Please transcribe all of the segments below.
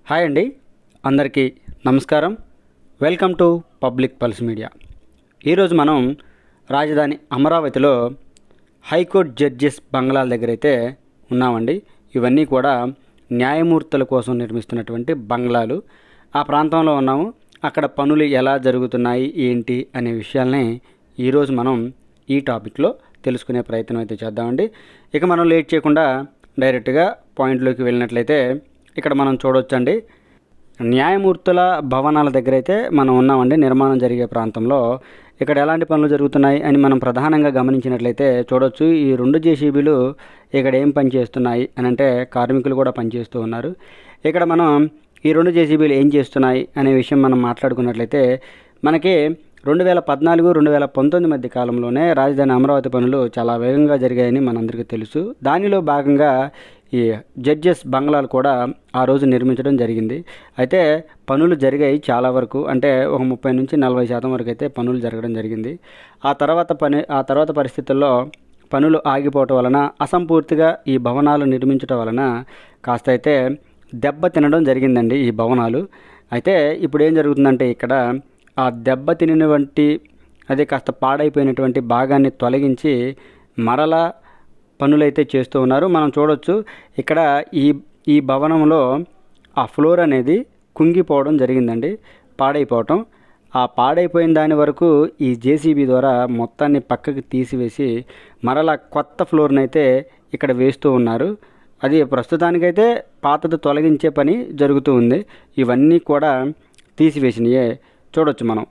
Hi అండి, అందరికీ నమస్కారం. Welcome to public pulse media. ఈరోజు మనం రాజధాని అమరావతిలో హైకోర్టు జడ్జెస్ బంగ్లాల దగ్గర అయితే ఉన్నామండి. ఇవన్నీ కూడా న్యాయమూర్తుల కోసం నిర్మిస్తున్నటువంటి బంగ్లాలు. ఆ ప్రాంతంలో ఉన్నాము. అక్కడ పనులు ఎలా జరుగుతున్నాయి ఏంటి అనే విషయాల్ని ఈరోజు మనం ఈ టాపిక్లో తెలుసుకునే ప్రయత్నం అయితే చేద్దామండి. ఇక మనం లేట్ చేయకుండా డైరెక్ట్గా పాయింట్లోకి వెళ్ళినట్లయితే ఇక్కడ మనం చూడవచ్చండి, న్యాయమూర్తుల భవనాల దగ్గర అయితే మనం ఉన్నామండి. నిర్మాణం జరిగే ప్రాంతంలో ఇక్కడ ఎలాంటి పనులు జరుగుతున్నాయి అని మనం ప్రధానంగా గమనించినట్లయితే చూడవచ్చు. ఈ 2 జేసీబీలు ఇక్కడ ఏం పని చేస్తున్నాయి అని అంటే కార్మికులు కూడా పనిచేస్తూ ఉన్నారు. ఇక్కడ మనం ఈ 2 జేసీబీలు ఏం చేస్తున్నాయి అనే విషయం మనం మాట్లాడుకున్నట్లయితే మనకి 2014, 2019 మధ్య కాలంలోనే రాజధాని అమరావతి పనులు చాలా వేగంగా జరిగాయని మనందరికీ తెలుసు. దానిలో భాగంగా ఈ జడ్జెస్ బంగ్లాలు కూడా ఆ రోజు నిర్మించడం జరిగింది. అయితే పనులు జరిగాయి చాలా వరకు, అంటే ఒక 30 నుంచి 40% వరకు అయితే పనులు జరగడం జరిగింది. ఆ తర్వాత పరిస్థితుల్లో పనులు ఆగిపోవటం వలన, అసంపూర్తిగా ఈ భవనాలు నిర్మించడం వలన కాస్త అయితే దెబ్బ తినడం జరిగిందండి ఈ భవనాలు. అయితే ఇప్పుడు ఏం జరుగుతుందంటే ఇక్కడ ఆ దెబ్బ తినినటువంటి అదే కాస్త పాడైపోయినటువంటి భాగాన్ని తొలగించి మరలా పనులైతే చేస్తూ ఉన్నారు. మనం చూడవచ్చు ఇక్కడ ఈ భవనంలో ఆ ఫ్లోర్ అనేది కుంగిపోవడం జరిగిందండి, పాడైపోవటం. ఆ పాడైపోయిన దాని వరకు ఈ జేసీబీ ద్వారా మొత్తాన్ని పక్కకి తీసివేసి మరలా కొత్త ఫ్లోర్ని అయితే ఇక్కడ వేస్తూ ఉన్నారు. అది ప్రస్తుతానికైతే పాతది తొలగించే పని జరుగుతూ ఉంది. ఇవన్నీ కూడా తీసివేసినయే. చూడొచ్చు మనం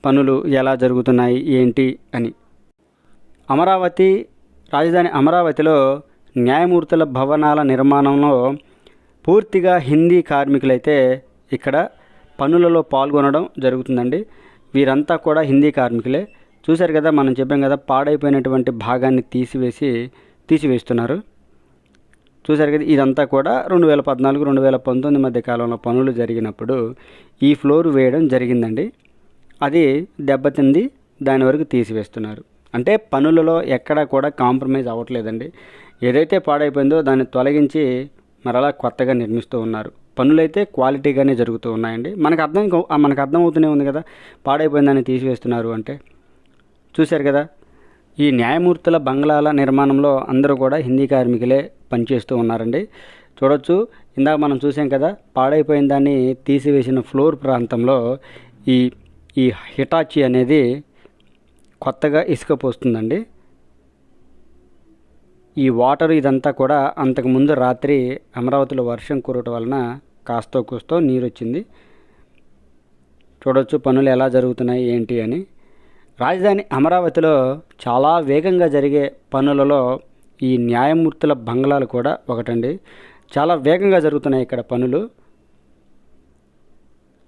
పనులు ఎలా జరుగుతున్నాయి ఏంటి అని. రాజధాని అమరావతిలో న్యాయమూర్తుల భవనాల నిర్మాణంలో పూర్తిగా హిందీ కార్మికులైతే ఇక్కడ పనులలో పాల్గొనడం జరుగుతుందండి. వీరంతా కూడా హిందీ కార్మికులే. చూశారు కదా, మనం చెప్పాం కదా, పాడైపోయినటువంటి భాగాన్ని తీసివేస్తున్నారు. చూశారు కదా, ఇదంతా కూడా 2014, 2019 మధ్య కాలంలో పనులు జరిగినప్పుడు ఈ ఫ్లోర్ వేయడం జరిగిందండి. అది దెబ్బతింది, దాని వరకు తీసివేస్తున్నారు. అంటే పనులలో ఎక్కడా కూడా కాంప్రమైజ్ అవ్వట్లేదండి. ఏదైతే పాడైపోయిందో దాన్ని తొలగించి మరలా కొత్తగా నిర్మిస్తూ ఉన్నారు. పనులైతే క్వాలిటీగానే జరుగుతూ ఉన్నాయండి. మనకు అర్థమవుతూనే ఉంది కదా, పాడైపోయిందని తీసివేస్తున్నారు అంటే. చూశారు కదా, ఈ న్యాయమూర్తుల బంగ్లాల నిర్మాణంలో అందరూ కూడా హిందీ కార్మికులే పనిచేస్తూ ఉన్నారండి. చూడొచ్చు, ఇందాక మనం చూసాం కదా, పాడైపోయిన దాన్ని తీసివేసిన ఫ్లోర్ ప్రాంతంలో ఈ హిటాచి అనేది కొత్తగా ఇసుక పోస్తుందండి. ఈ వాటర్ ఇదంతా కూడా అంతకుముందు రాత్రి అమరావతిలో వర్షం కురవటం వలన కాస్తో కూస్తో నీరు వచ్చింది. చూడొచ్చు పనులు ఎలా జరుగుతున్నాయి ఏంటి అని. రాజధాని అమరావతిలో చాలా వేగంగా జరిగే పనులలో ఈ న్యాయమూర్తుల బంగ్లాలు కూడా ఒకటండి. చాలా వేగంగా జరుగుతున్నాయి ఇక్కడ పనులు.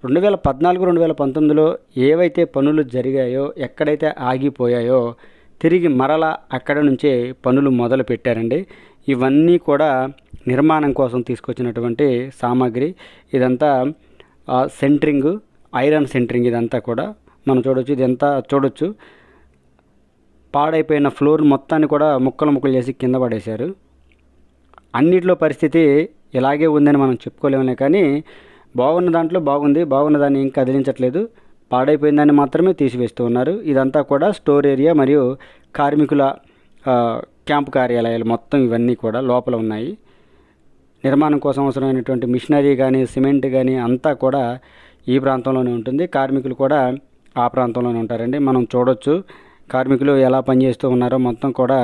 2014, 2019లో ఏవైతే పనులు జరిగాయో, ఎక్కడైతే ఆగిపోయాయో తిరిగి మరలా అక్కడ నుంచే పనులు మొదలు పెట్టారండి. ఇవన్నీ కూడా నిర్మాణం కోసం తీసుకొచ్చినటువంటి సామాగ్రి. ఇదంతా సెంట్రింగ్, ఐరన్ సెంట్రింగ్ ఇదంతా కూడా మనం చూడొచ్చు. ఇదంతా చూడొచ్చు, పాడైపోయిన ఫ్లోర్ మొత్తాన్ని కూడా ముక్కలు చేసి కింద పడేశారు. అన్నిట్లో పరిస్థితి ఇలాగే ఉందని మనం చెప్పుకోలేములే, కానీ బాగున్న దాంట్లో బాగున్న దాన్ని ఏం కదిలించట్లేదు. పాడైపోయిన దాన్ని మాత్రమే తీసివేస్తూ ఉన్నారు. ఇదంతా కూడా స్టోర్ ఏరియా మరియు కార్మికుల క్యాంపు కార్యాలయాలు మొత్తం ఇవన్నీ కూడా లోపల ఉన్నాయి. నిర్మాణం కోసం అవసరమైనటువంటి మిషనరీ కానీ, సిమెంట్ కానీ అంతా కూడా ఈ ప్రాంతంలోనే ఉంటుంది. కార్మికులు కూడా ఆ ప్రాంతంలోనే ఉంటారండి. మనం చూడొచ్చు కార్మికులు ఎలా పనిచేస్తూ ఉన్నారో. మొత్తం కూడా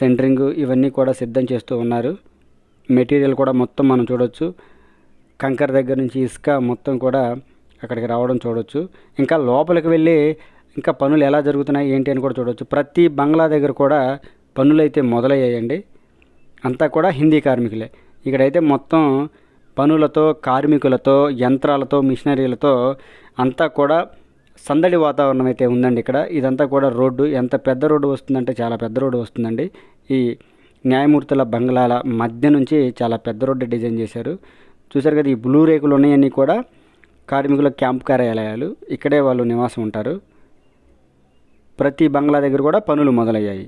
సెంటరింగ్ ఇవన్నీ కూడా సిద్ధం చేస్తూ ఉన్నారు. మెటీరియల్ కూడా మొత్తం మనం చూడొచ్చు. కంకర దగ్గర నుంచి ఇసుక మొత్తం కూడా అక్కడికి రావడం చూడొచ్చు. ఇంకా లోపలికి వెళ్ళి ఇంకా పనులు ఎలా జరుగుతున్నాయి ఏంటి అని కూడా చూడొచ్చు. ప్రతి బంగ్లా దగ్గర కూడా పనులు అయితే మొదలయ్యాయండి. అంతా కూడా హిందీ కార్మికులే. ఇక్కడైతే మొత్తం పనులతో, కార్మికులతో, యంత్రాలతో, మిషనరీలతో అంతా కూడా సందడి వాతావరణం అయితే ఉందండి ఇక్కడ. ఇదంతా కూడా రోడ్డు. ఎంత పెద్ద రోడ్డు వస్తుందంటే చాలా పెద్ద రోడ్డు వస్తుందండి. ఈ న్యాయమూర్తుల బంగ్లాల మధ్య నుంచి చాలా పెద్ద రోడ్డు డిజైన్ చేశారు. చూశారు కదా, ఈ బ్లూ రేకులు ఉన్నాయన్నీ కూడా కార్మికుల క్యాంపు కార్యాలయాలు. ఇక్కడే వాళ్ళు నివాసం ఉంటారు. ప్రతి బంగ్లా దగ్గర కూడా పనులు మొదలయ్యాయి.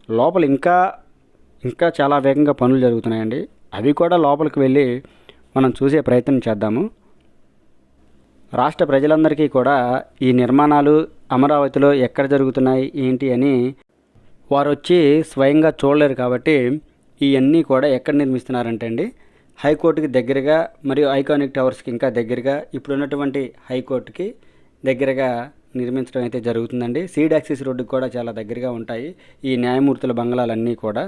లోపల ఇంకా ఇంకా చాలా వేగంగా పనులు జరుగుతున్నాయండి. అవి కూడా లోపలికి వెళ్ళి మనం చూసే ప్రయత్నం చేద్దాము. రాష్ట్ర ప్రజలందరికీ కూడా ఈ నిర్మాణాలు అమరావతిలో ఎక్కడ జరుగుతున్నాయి ఏంటి అని వారు వచ్చి స్వయంగా చూడలేరు. కాబట్టి ఇవన్నీ కూడా ఎక్కడ నిర్మిస్తున్నారంటే అండి, హైకోర్టుకి దగ్గరగా మరియు ఐకానిక్ టవర్స్కి ఇంకా దగ్గరగా, ఇప్పుడున్నటువంటి హైకోర్టుకి దగ్గరగా నిర్మించడం అయితే జరుగుతుందండి. సీడ్ యాక్సిస్ రోడ్డుకి కూడా చాలా దగ్గరగా ఉంటాయి ఈ న్యాయమూర్తుల బంగ్లాలన్నీ కూడా.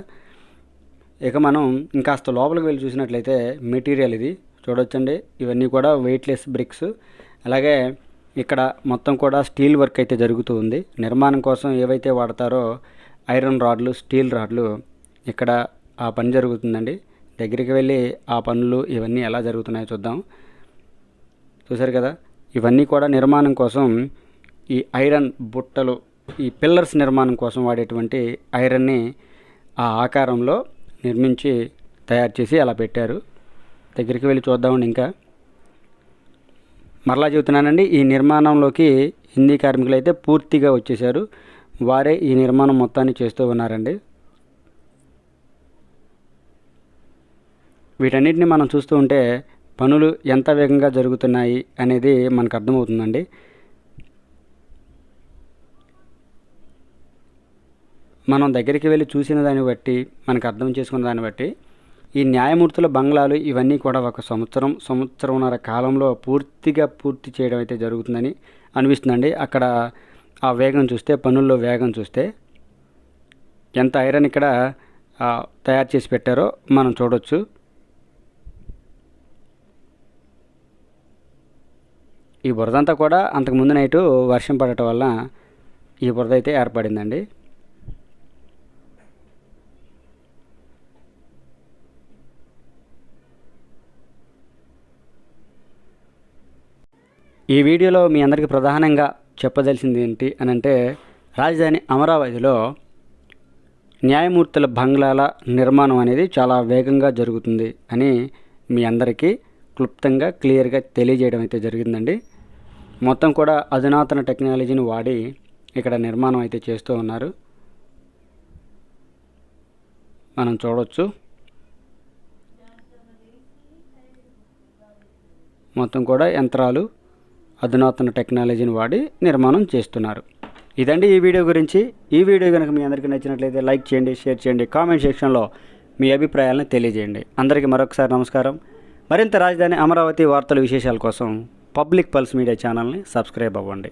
ఇక మనం ఇంకాస్త లోపలికి వెళ్ళి చూసినట్లయితే మెటీరియల్ ఇది చూడొచ్చండి. ఇవన్నీ కూడా వెయిట్లెస్ బ్రిక్స్. అలాగే ఇక్కడ మొత్తం కూడా స్టీల్ వర్క్ అయితే జరుగుతూ ఉంది. నిర్మాణం కోసం ఏవైతే వాడతారో ఐరన్ రాడ్లు, స్టీల్ రాడ్లు, ఇక్కడ ఆ పని జరుగుతుందండి. దగ్గరికి వెళ్ళి ఆ పనులు ఇవన్నీ ఎలా జరుగుతున్నాయో చూద్దాం. చూసారు కదా, ఇవన్నీ కూడా నిర్మాణం కోసం ఈ ఐరన్ బుట్టలు, ఈ పిల్లర్స్ నిర్మాణం కోసం వాడేటువంటి ఐరన్ని ఆ ఆకారంలో నిర్మించి తయారు చేసి అలా పెట్టారు. దగ్గరికి వెళ్ళి చూద్దామండి. ఇంకా మరలా చెబుతున్నానండి, ఈ నిర్మాణంలోకి హిందీ కార్మికులు అయితే పూర్తిగా వచ్చేసారు. వారే ఈ నిర్మాణం మొత్తాన్ని చేస్తూ ఉన్నారండి. వీటన్నిటిని మనం చూస్తూ ఉంటే పనులు ఎంత వేగంగా జరుగుతున్నాయి అనేది మనకు అర్థమవుతుందండి. మనం దగ్గరికి వెళ్ళి చూసిన దాన్ని బట్టి, మనకు అర్థం చేసుకున్న దాన్ని బట్టి ఈ న్యాయమూర్తుల బంగ్లాలు ఇవన్నీ కూడా ఒక సంవత్సరంన్నర కాలంలో పూర్తి చేయడం అయితే జరుగుతుందని అనిపిస్తుందండి. అక్కడ ఆ వేగం చూస్తే, పనుల్లో వేగం చూస్తే ఎంత ఐరన్ ఇక్కడ తయారు చేసి పెట్టారో మనం చూడవచ్చు. ఈ బురదంతా కూడా అంతకుముందు నైటు వర్షం పడటం వల్ల ఈ బురద అయితే ఏర్పడిందండి. ఈ వీడియోలో మీ అందరికీ ప్రధానంగా చెప్పదలిసింది ఏంటి అని అంటే, రాజధాని అమరావతిలో న్యాయమూర్తుల బంగ్లాల నిర్మాణం అనేది చాలా వేగంగా జరుగుతుంది అని మీ అందరికీ క్లుప్తంగా క్లియర్గా తెలియజేయడం అయితే జరిగిందండి. మొత్తం కూడా అధునాతన టెక్నాలజీని వాడి ఇక్కడ నిర్మాణం అయితే చేస్తూ ఉన్నారు. మనం చూడవచ్చు. మొత్తం కూడా యంత్రాలు, అధునాతన టెక్నాలజీని వాడి నిర్మాణం చేస్తున్నారు. ఇదండి ఈ వీడియో గురించి. ఈ వీడియో కనుక మీ అందరికీ నచ్చినట్లయితే లైక్ చేయండి, షేర్ చేయండి, కామెంట్ సెక్షన్లో మీ అభిప్రాయాలను తెలియజేయండి. అందరికీ మరొకసారి నమస్కారం. మరింత రాజధాని అమరావతి వార్తల విశేషాల కోసం పబ్లిక్ పల్స్ మీడియా ఛానల్ని సబ్స్క్రైబ్ అవ్వండి.